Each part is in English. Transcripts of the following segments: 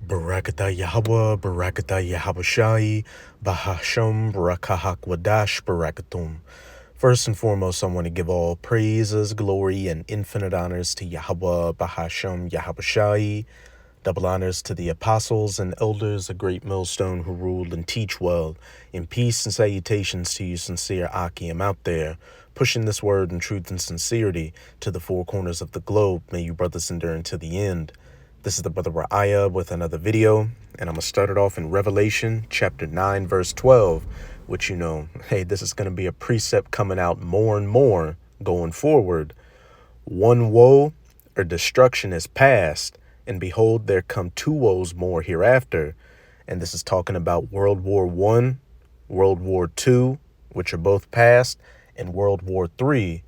Barakatah Yahweh, Barakatah Yahawashi, Bahasham, Barakahak Wadash, Barakatum. First and foremost, I want to give all praises, glory, and infinite honors to Yahweh, Bahasham, Yahawashi. Double honors to the apostles and elders, a great millstone who ruled and teach well. In peace and salutations to you, sincere Akim out there, pushing this word in truth and sincerity to the four corners of the globe. May you brothers endure until the end. This is the brother Ra'aya with another video, and I'm going to start it off in Revelation chapter 9, verse 12, which, hey, this is going to be a precept coming out more and more going forward. One woe or destruction is past, and behold, there come two woes more hereafter. And this is talking about World War I, World War II, which are both past, and World War III,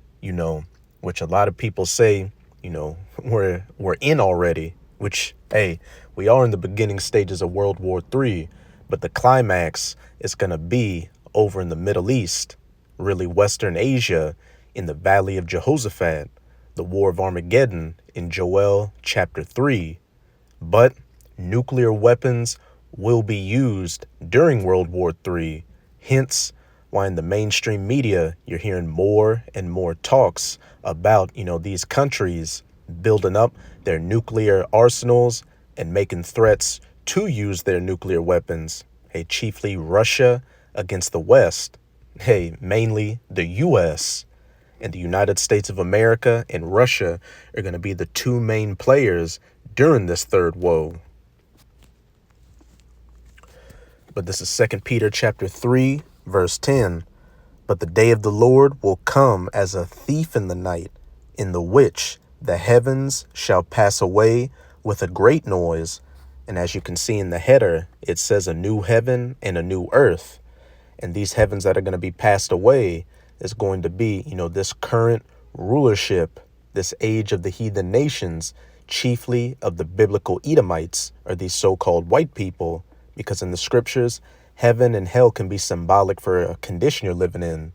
which a lot of people say, we're in already, which, hey, we are in the beginning stages of World War III, but the climax is going to be over in the Middle East, really Western Asia, in the Valley of Jehoshaphat, the War of Armageddon in Joel chapter 3. But nuclear weapons will be used during World War III, hence why in the mainstream media you're hearing more and more talks about, these countries building up their nuclear arsenals and making threats to use their nuclear weapons. Hey, chiefly Russia against the West. Hey, mainly the U.S. and the United States of America and Russia are going to be the two main players during this third woe. But this is 2 Peter chapter 3, verse 10. But the day of the Lord will come as a thief in the night, in the which the heavens shall pass away with a great noise. And as you can see in the header, it says a new heaven and a new earth. And these heavens that are going to be passed away is going to be, this current rulership, this age of the heathen nations, chiefly of the biblical Edomites, or these so-called white people, because in the scriptures, heaven and hell can be symbolic for a condition you're living in.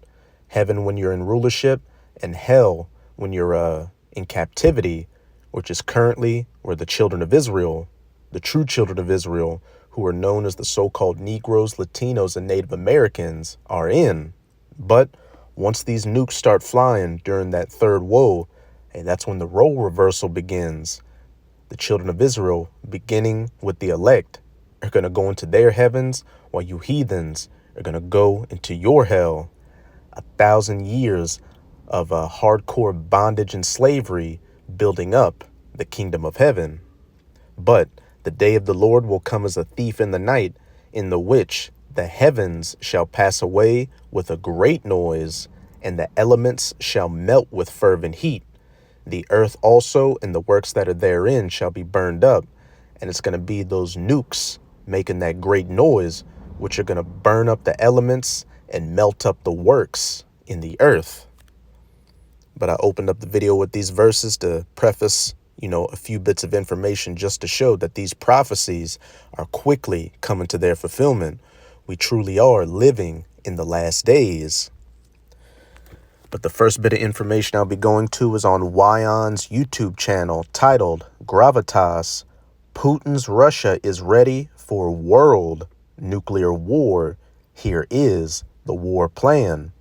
Heaven when you're in rulership, and hell when you're in captivity, which is currently where the children of Israel, the true children of Israel, who are known as the so-called Negroes, Latinos, and Native Americans, are in. But once these nukes start flying during that third woe, hey, that's when the role reversal begins. The children of Israel, beginning with the elect, are going to go into their heavens, while you heathens are going to go into your hell. 1,000 years of hardcore bondage and slavery building up the kingdom of heaven. But the day of the Lord will come as a thief in the night, in the which the heavens shall pass away with a great noise, and the elements shall melt with fervent heat. The earth also and the works that are therein shall be burned up. And it's going to be those nukes making that great noise, which are going to burn up the elements and melt up the works in the earth. But I opened up the video with these verses to preface, a few bits of information just to show that these prophecies are quickly coming to their fulfillment. We truly are living in the last days. But the first bit of information I'll be going to is on Wyon's YouTube channel titled Gravitas, Putin's Russia is ready for world nuclear war. Here is the war plan.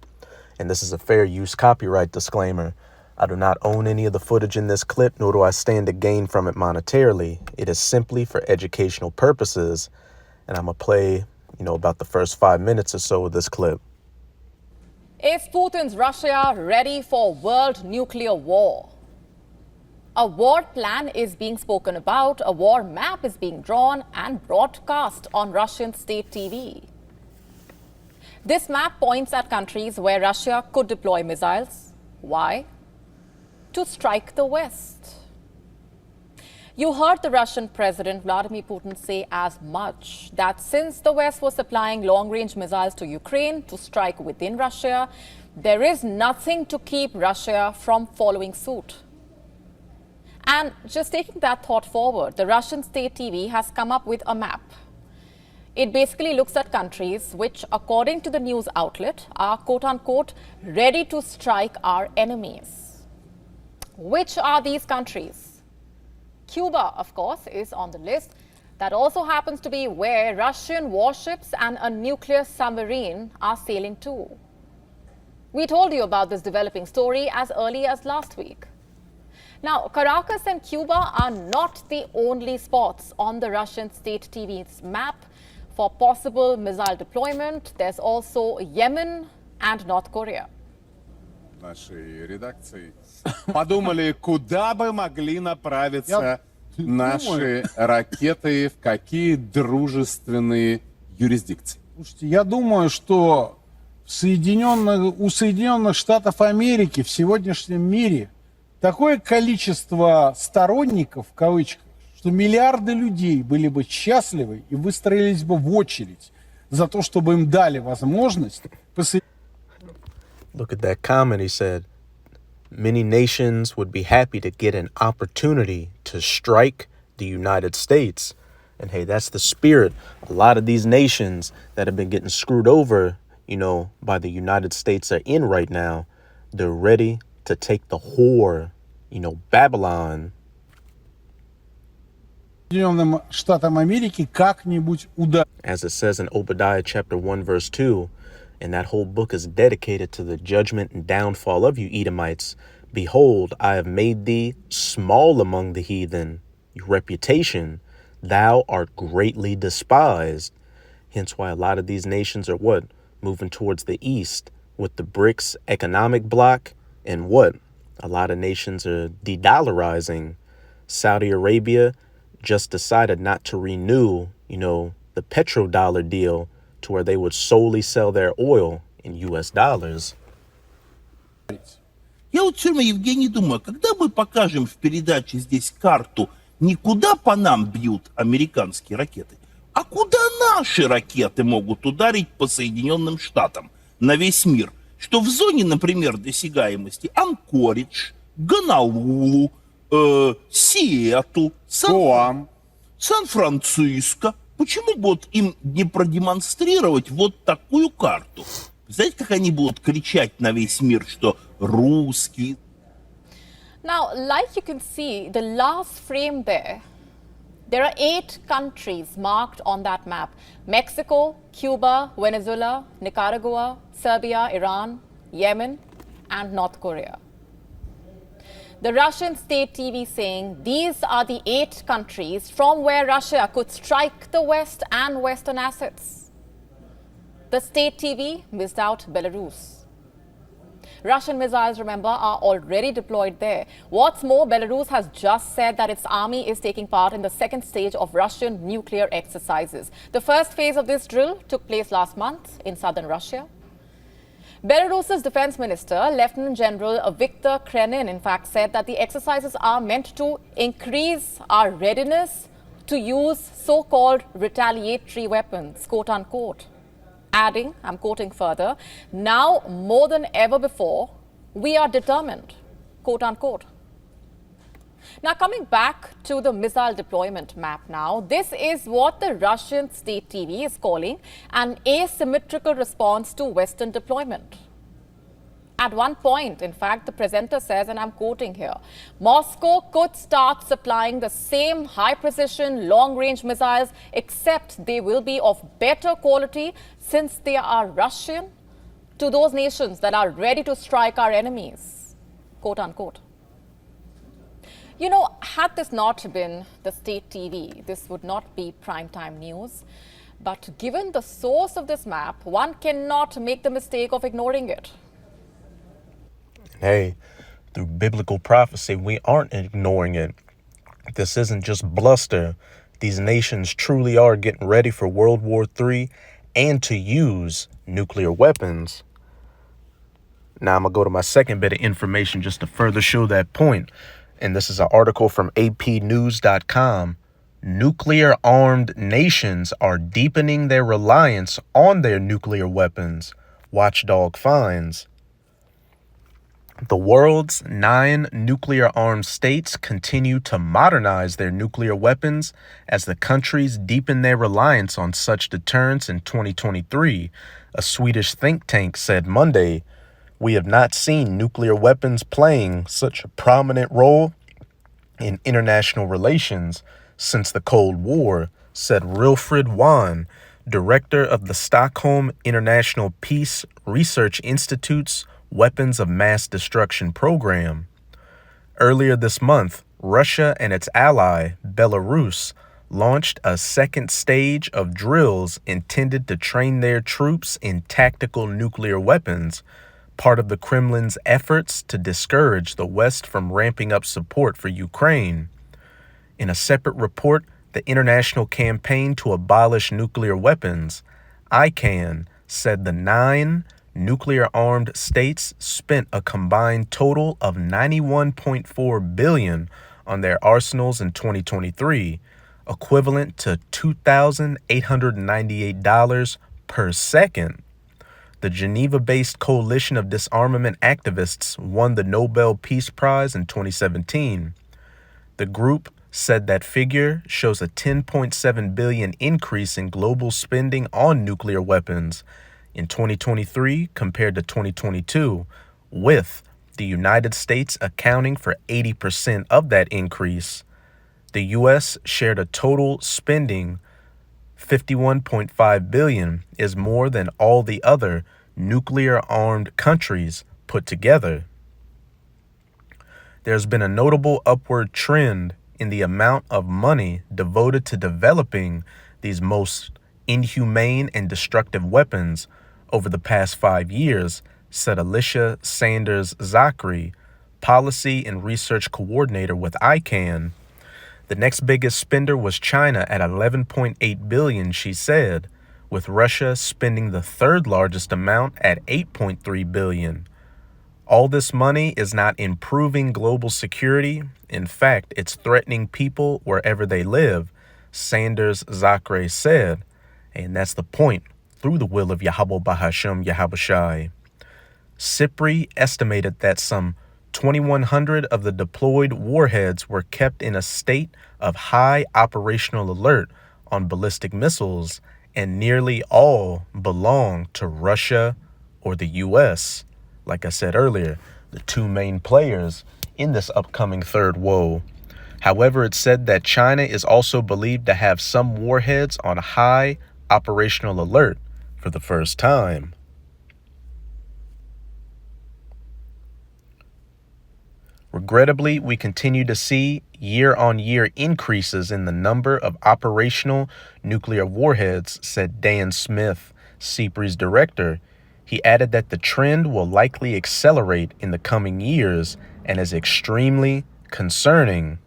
And this is a fair use copyright disclaimer. I do not own any of the footage in this clip, nor do I stand to gain from it monetarily. It is simply for educational purposes. And I'm going to play, about the first 5 minutes or so of this clip. Is Putin's Russia ready for world nuclear war? A war plan is being spoken about, a war map is being drawn and broadcast on Russian state TV. This map points at countries where Russia could deploy missiles. Why? To strike the West. You heard the Russian President Vladimir Putin say as much, that since the West was supplying long-range missiles to Ukraine to strike within Russia, there is nothing to keep Russia from following suit. And just taking that thought forward, the Russian state TV has come up with a map. It basically looks at countries which, according to the news outlet, are quote-unquote ready to strike our enemies. Which are these countries? Cuba, of course, is on the list. That also happens to be where Russian warships and a nuclear submarine are sailing to. We told you about this developing story as early as last week. Now, Caracas and Cuba are not the only spots on the Russian state TV's map for possible missile deployment. There's also Yemen and North Korea. Нашей редакции подумали, куда бы могли направиться наши ракеты, в какие дружественные юрисдикции. Слушайте, я думаю, что у Соединенных Штатов Америки в сегодняшнем мире такое количество сторонников, в кавычках, что миллиарды людей были бы счастливы и выстроились бы в очередь за то, чтобы им дали возможность Look at that comment. He said, many nations would be happy to get an opportunity to strike the United States. And hey, that's the spirit. A lot of these nations that have been getting screwed over, by the United States are in right now. They're ready to take the whore, Babylon. Соединенным Штатам Америки как-нибудь ударить. As it says in Obadiah chapter 1, verse 2, and that whole book is dedicated to the judgment and downfall of you Edomites. Behold, I have made thee small among the heathen. Your reputation, thou art greatly despised. Hence why a lot of these nations are what? Moving towards the east with the BRICS economic bloc. And what? A lot of nations are de-dollarizing. Saudi Arabia just decided not to renew, the petrodollar deal to where they would solely sell their oil in US dollars. Я вот все время, Евгений, думаю, когда мы покажем в передаче здесь карту, не куда по нам бьют американские ракеты, а куда наши ракеты могут ударить по Соединенным Штатам на весь мир, что в зоне, например, досягаемости Анкоридж, Гонолулу, Сиэтл, Сан-Франциско. Почему бы вот им не продемонстрировать вот такую карту? Знаете, как они будут кричать на весь мир, что русские? Now, like you can see, the last frame there are 8 countries marked on that map. Mexico, Cuba, Venezuela, Nicaragua, Serbia, Iran, Yemen, and North Korea. The Russian state TV saying these are the 8 countries from where Russia could strike the West and Western assets. The state TV missed out Belarus. Russian missiles, remember, are already deployed there. What's more, Belarus has just said that its army is taking part in the second stage of Russian nuclear exercises. The first phase of this drill took place last month in southern Russia. Belarus's defense minister, Lieutenant General Viktor Krenin, in fact, said that the exercises are meant to increase our readiness to use so-called retaliatory weapons, quote unquote. Adding, I'm quoting further, now more than ever before, we are determined, quote unquote. Now, coming back to the missile deployment map now, this is what the Russian state TV is calling an asymmetrical response to Western deployment. At one point, in fact, the presenter says, and I'm quoting here, Moscow could start supplying the same high-precision, long-range missiles, except they will be of better quality since they are Russian, to those nations that are ready to strike our enemies, quote unquote. Had this not been the state TV, this would not be primetime news. But given the source of this map, one cannot make the mistake of ignoring it. Hey, through biblical prophecy, we aren't ignoring it. This isn't just bluster. These nations truly are getting ready for World War III and to use nuclear weapons. Now I'm going to go to my second bit of information just to further show that point. And this is an article from APnews.com. Nuclear-armed nations are deepening their reliance on their nuclear weapons, Watchdog finds. The world's 9 nuclear-armed states continue to modernize their nuclear weapons as the countries deepen their reliance on such deterrence in 2023, a Swedish think tank said Monday. We have not seen nuclear weapons playing such a prominent role in international relations since the Cold War, said Wilfred Wan, director of the Stockholm International Peace Research Institute's Weapons of Mass Destruction program. Earlier this month, Russia and its ally, Belarus, launched a second stage of drills intended to train their troops in tactical nuclear weapons, part of the Kremlin's efforts to discourage the West from ramping up support for Ukraine. In a separate report, the International Campaign to Abolish Nuclear Weapons, ICAN, said the 9 nuclear-armed states spent a combined total of $91.4 billion on their arsenals in 2023, equivalent to $2,898 per second. The Geneva-based coalition of disarmament activists won the Nobel Peace Prize in 2017. The group said that figure shows a $10.7 billion increase in global spending on nuclear weapons in 2023 compared to 2022, with the United States accounting for 80% of that increase. The U.S. shared a total spending $51.5 billion is more than all the other nuclear-armed countries put together. There's been a notable upward trend in the amount of money devoted to developing these most inhumane and destructive weapons over the past 5 years, said Alicia Sanders-Zachary, Policy and Research Coordinator with ICAN. The next biggest spender was China at $11.8 billion, she said, with Russia spending the third largest amount at $8.3 billion. All this money is not improving global security. In fact, it's threatening people wherever they live, Sanders-Zachary said. And that's the point, through the will of Yahweh Bahashem Yahabashai. SIPRI estimated that some 2,100 of the deployed warheads were kept in a state of high operational alert on ballistic missiles, and nearly all belong to Russia or the U.S. Like I said earlier, the two main players in this upcoming third woe. However, it said that China is also believed to have some warheads on high operational alert for the first time. Regrettably, we continue to see year-on-year increases in the number of operational nuclear warheads, said Dan Smith, SIPRI's director. He added that the trend will likely accelerate in the coming years and is extremely concerning.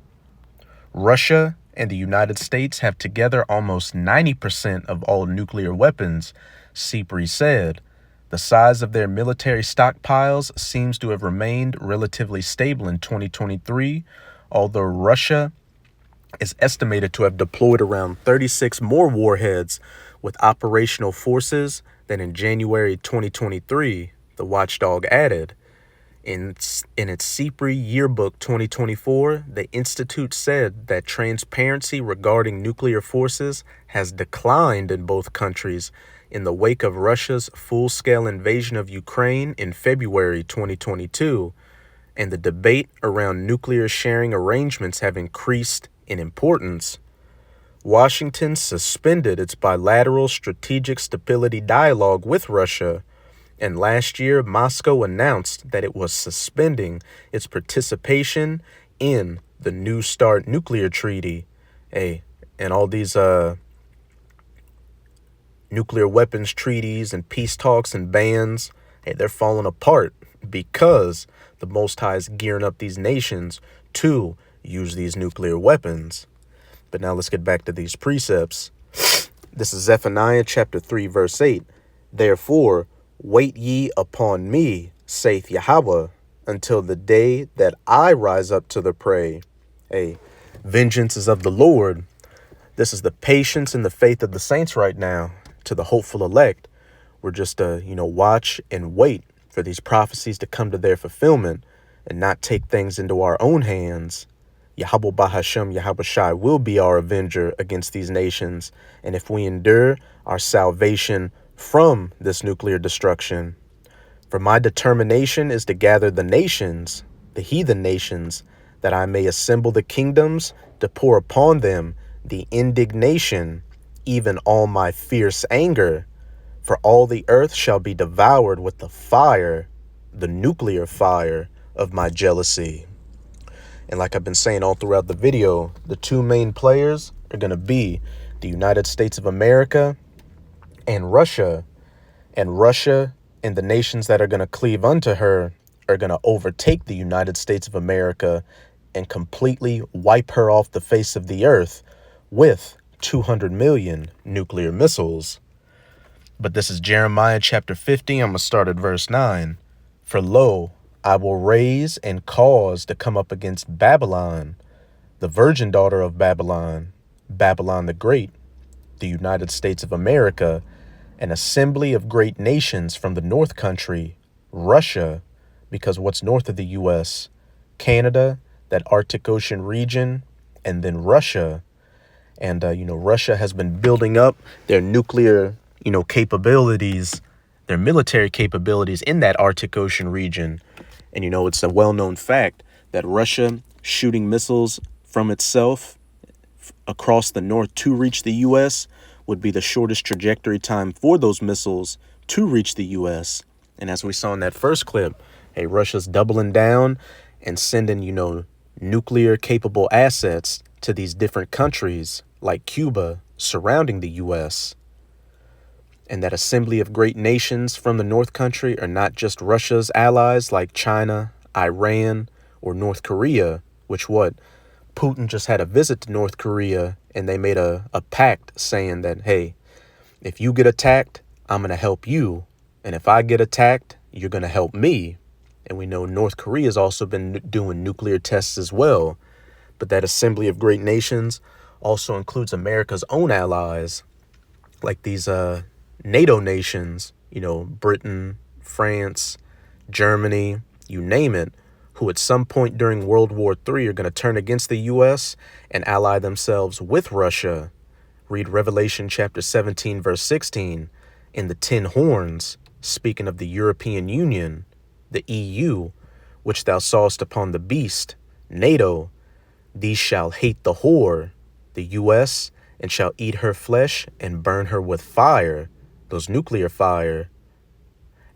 Russia and the United States have together almost 90% of all nuclear weapons, SIPRI said. The size of their military stockpiles seems to have remained relatively stable in 2023, although Russia is estimated to have deployed around 36 more warheads with operational forces than in January 2023, the watchdog added. In its SIPRI Yearbook 2024, the Institute said that transparency regarding nuclear forces has declined in both countries in the wake of Russia's full-scale invasion of Ukraine in February 2022, and the debate around nuclear sharing arrangements have increased in importance. Washington suspended its bilateral strategic stability dialogue with Russia, and last year Moscow announced that it was suspending its participation in the New START nuclear treaty. And all these nuclear weapons treaties and peace talks and bans, they're falling apart because the Most High is gearing up these nations to use these nuclear weapons. But now let's get back to these precepts. This is Zephaniah chapter 3, verse 8. Therefore, wait ye upon me, saith Yahweh, until the day that I rise up to the prey. Vengeance is of the Lord. This is the patience and the faith of the saints right now. To the hopeful elect, we're just watch and wait for these prophecies to come to their fulfillment and not take things into our own hands. Yahweh Bahashem Yahabashai will be our avenger against these nations, and if we endure our salvation from this nuclear destruction. For my determination is to gather the nations, the heathen nations, that I may assemble the kingdoms to pour upon them the indignation, even all my fierce anger, for all the earth shall be devoured with the fire, the nuclear fire of my jealousy. And like I've been saying all throughout the video, the two main players are going to be the United States of America and Russia. And Russia and the nations that are going to cleave unto her are going to overtake the United States of America and completely wipe her off the face of the earth with 200 million nuclear missiles. But this is Jeremiah chapter 50. I'm going to start at verse 9. For lo, I will raise and cause to come up against Babylon, the virgin daughter of Babylon, Babylon the Great, the United States of America, an assembly of great nations from the north country, Russia, because what's north of the U.S., Canada, that Arctic Ocean region, and then Russia. And, Russia has been building up their nuclear, capabilities, their military capabilities in that Arctic Ocean region. And, it's a well-known fact that Russia shooting missiles from itself across the north to reach the U.S. would be the shortest trajectory time for those missiles to reach the U.S. And as we saw in that first clip, hey, Russia's doubling down and sending, nuclear capable assets to these different countries like Cuba surrounding the U.S. And that assembly of great nations from the North country are not just Russia's allies like China, Iran, or North Korea, which Putin just had a visit to North Korea and they made a pact saying that, hey, if you get attacked, I'm going to help you. And if I get attacked, you're going to help me. And we know North Korea has also been doing nuclear tests as well. But that assembly of great nations also includes America's own allies, like these NATO nations, Britain, France, Germany, you name it, who at some point during World War III are going to turn against the U.S. and ally themselves with Russia. Read Revelation chapter 17, verse 16, in the 10 horns, speaking of the European Union, the EU, which thou sawest upon the beast, NATO. These shall hate the whore, the U.S., and shall eat her flesh and burn her with fire, those nuclear fire.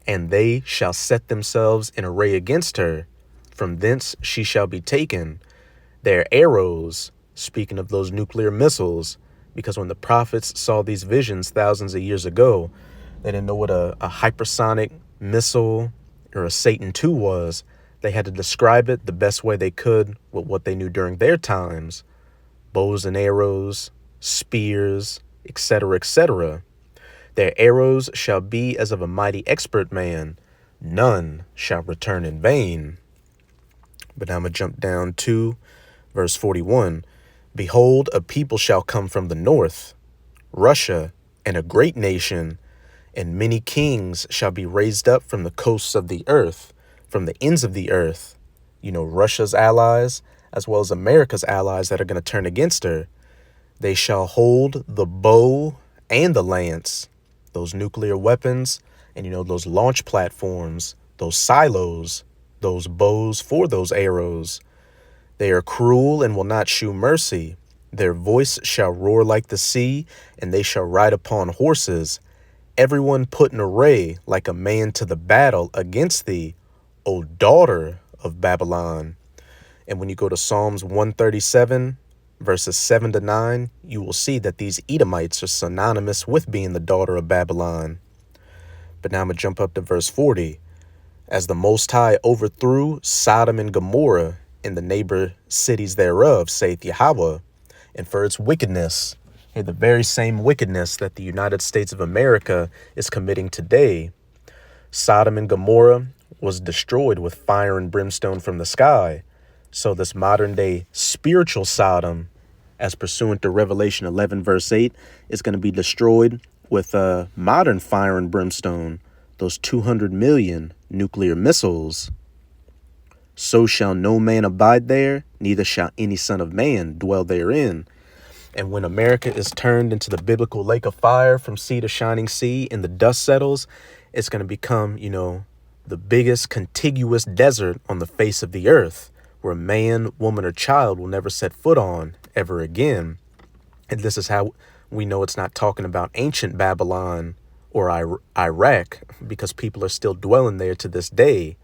And they shall set themselves in array against her. From thence she shall be taken. Their arrows, speaking of those nuclear missiles, because when the prophets saw these visions thousands of years ago, they didn't know what a hypersonic missile or a Satan II was. They had to describe it the best way they could with what they knew during their times. Bows and arrows, spears, etc., etc. Their arrows shall be as of a mighty expert man. None shall return in vain. But now I'm going to jump down to verse 41. Behold, a people shall come from the north, Russia, and a great nation, and many kings shall be raised up from the coasts of the earth, from the ends of the earth. Russia's allies, as well as America's allies that are going to turn against her. They shall hold the bow and the lance, those nuclear weapons, and, those launch platforms, those silos, those bows for those arrows. They are cruel and will not shew mercy. Their voice shall roar like the sea, and they shall ride upon horses. Everyone put in array like a man to the battle against thee, O daughter of Babylon. And when you go to Psalms 137, verses 7 to 9, you will see that these Edomites are synonymous with being the daughter of Babylon. But now I'm going to jump up to verse 40. As the Most High overthrew Sodom and Gomorrah and the neighbor cities thereof, saith Yahweh, and for its wickedness, the very same wickedness that the United States of America is committing today. Sodom and Gomorrah was destroyed with fire and brimstone from the sky. So this modern day spiritual Sodom, as pursuant to Revelation 11, verse 8, is going to be destroyed with modern fire and brimstone, those 200 million nuclear missiles. So shall no man abide there, neither shall any son of man dwell therein. And when America is turned into the biblical lake of fire from sea to shining sea and the dust settles, it's going to become, the biggest contiguous desert on the face of the earth, where man, woman, or child will never set foot on ever again. And this is how we know it's not talking about ancient Babylon or Iraq, because people are still dwelling there to this day.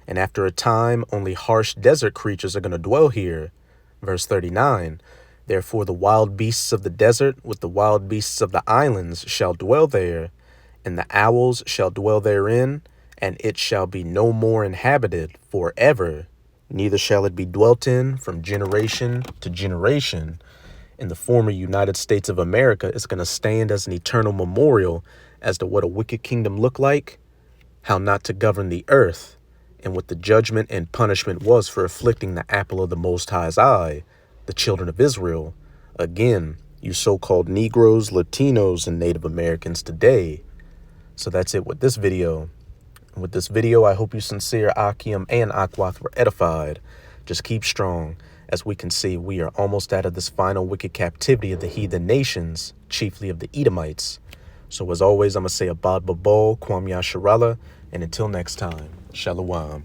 And after a time, only harsh desert creatures are going to dwell here. Verse 39, therefore the wild beasts of the desert with the wild beasts of the islands shall dwell there, and the owls shall dwell therein, and it shall be no more inhabited forever, neither shall it be dwelt in from generation to generation. In the former United States of America, is going to stand as an eternal memorial as to what a wicked kingdom looked like, how not to govern the earth, and what the judgment and punishment was for afflicting the apple of the Most High's eye, the children of Israel. Again, you so-called Negroes, Latinos, and Native Americans today. So that's it with this video. And with this video, I hope you sincere Akim and Akwath were edified. Just keep strong. As we can see, we are almost out of this final wicked captivity of the heathen nations, chiefly of the Edomites. So as always, I'm going to say Abad Babol, Kwam Yasharallah, and until next time, Shalom.